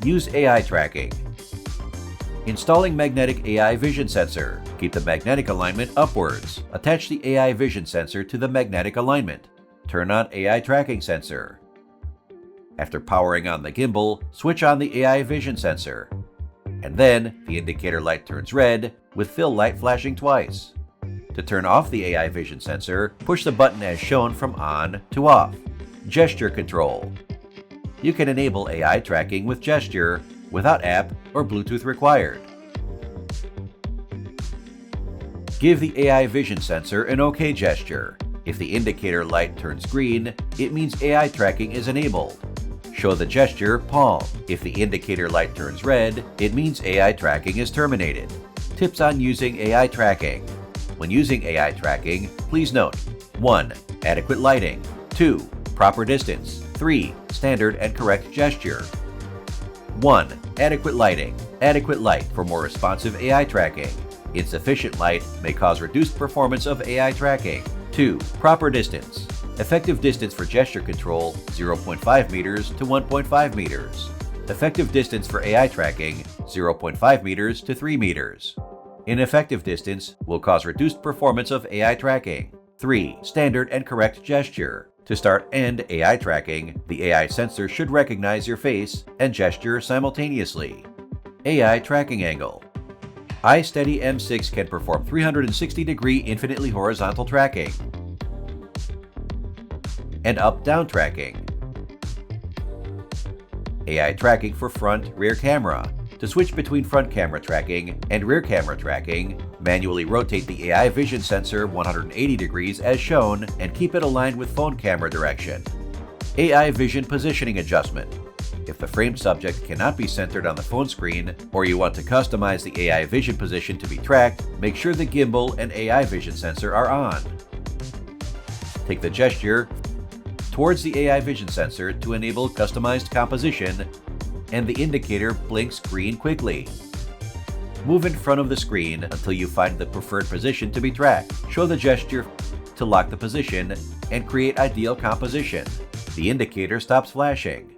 Use AI tracking. Installing magnetic AI vision sensor. Keep the magnetic alignment upwards. Attach the AI vision sensor to the magnetic alignment. Turn on AI tracking sensor. After powering on the gimbal, switch on the AI vision sensor. And then, the indicator light turns red, with fill light flashing twice. To turn off the AI vision sensor, push the button as shown from on to off. Gesture control. You can enable AI tracking with gesture, without app or Bluetooth required. Give the AI vision sensor an OK gesture. If the indicator light turns green, it means AI tracking is enabled. Show the gesture palm. If the indicator light turns red, it means AI tracking is terminated. Tips on using AI tracking. When using AI tracking, please note: 1. Adequate lighting. 2. Proper distance. 3. Standard and correct gesture. 1. Adequate lighting. Adequate light for more responsive AI tracking. Insufficient light may cause reduced performance of AI tracking. 2. Proper distance. Effective distance for gesture control, 0.5 meters to 1.5 meters. Effective distance for AI tracking, 0.5 meters to 3 meters. Ineffective distance will cause reduced performance of AI tracking. 3. Standard and correct gesture. To start and AI tracking, the AI sensor should recognize your face and gesture simultaneously. AI tracking angle. iSteady M6 can perform 360-degree infinitely horizontal tracking and up-down tracking. AI tracking for front-rear camera. To switch between front camera tracking and rear camera tracking, manually rotate the AI vision sensor 180 degrees as shown and keep it aligned with phone camera direction. AI vision positioning adjustment. If the framed subject cannot be centered on the phone screen, or you want to customize the AI vision position to be tracked, make sure the gimbal and AI vision sensor are on. Take the gesture towards the AI vision sensor to enable customized composition, and the indicator blinks green quickly. Move in front of the screen until you find the preferred position to be tracked. Show the gesture to lock the position and create ideal composition. The indicator stops flashing.